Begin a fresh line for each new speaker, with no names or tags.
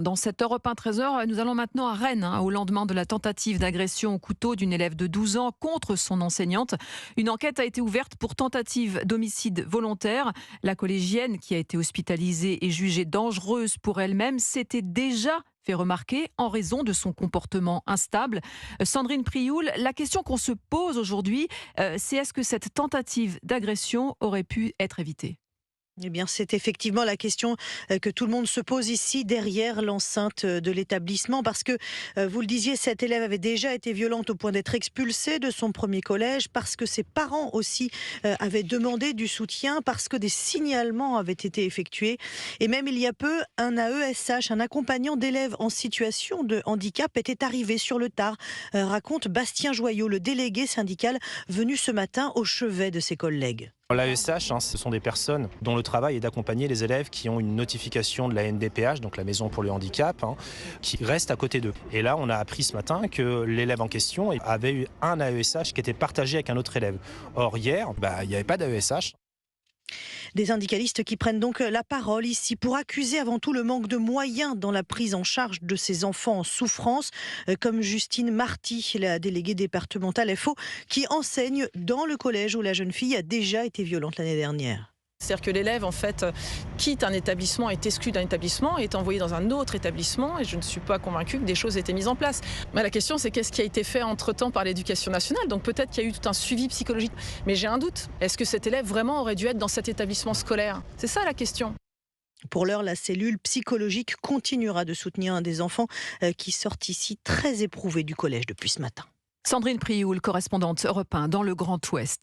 Dans cette Europe 1 13h, nous allons maintenant à Rennes, au lendemain de la tentative d'agression au couteau d'une élève de 12 ans contre son enseignante. Une enquête a été ouverte pour tentative d'homicide volontaire. La collégienne, qui a été hospitalisée et jugée dangereuse pour elle-même, s'était déjà fait remarquer en raison de son comportement instable. Sandrine Prioul, la question qu'on se pose aujourd'hui, c'est est-ce que cette tentative d'agression aurait pu être évitée ?
Eh bien, c'est effectivement la question que tout le monde se pose ici, derrière l'enceinte de l'établissement, parce que, vous le disiez, cette élève avait déjà été violente au point d'être expulsée de son premier collège, parce que ses parents aussi avaient demandé du soutien, parce que des signalements avaient été effectués. Et même il y a peu, un AESH, un accompagnant d'élèves en situation de handicap, était arrivé sur le tard, raconte Bastien Joyot, le délégué syndical venu ce matin au chevet de ses collègues.
L'AESH, ce sont des personnes dont le travail est d'accompagner les élèves qui ont une notification de la NDPH, donc la maison pour le handicap, qui reste à côté d'eux. Et là, on a appris ce matin que l'élève en question avait eu un AESH qui était partagé avec un autre élève. Or, hier, il n'y avait pas d'AESH.
Des syndicalistes qui prennent donc la parole ici pour accuser avant tout le manque de moyens dans la prise en charge de ces enfants en souffrance, comme Justine Marty, la déléguée départementale FO, qui enseigne dans le collège où la jeune fille a déjà été violente l'année dernière.
C'est-à-dire que l'élève, en fait, quitte un établissement, est exclu d'un établissement, est envoyé dans un autre établissement, et je ne suis pas convaincue que des choses aient été mises en place. Mais la question, c'est qu'est-ce qui a été fait entre-temps par l'éducation nationale ? Donc peut-être qu'il y a eu tout un suivi psychologique. Mais j'ai un doute. Est-ce que cet élève vraiment aurait dû être dans cet établissement scolaire ? C'est ça la question.
Pour l'heure, la cellule psychologique continuera de soutenir un des enfants qui sortent ici très éprouvés du collège depuis ce matin.
Sandrine Prioul, correspondante Europe 1 dans le Grand Ouest.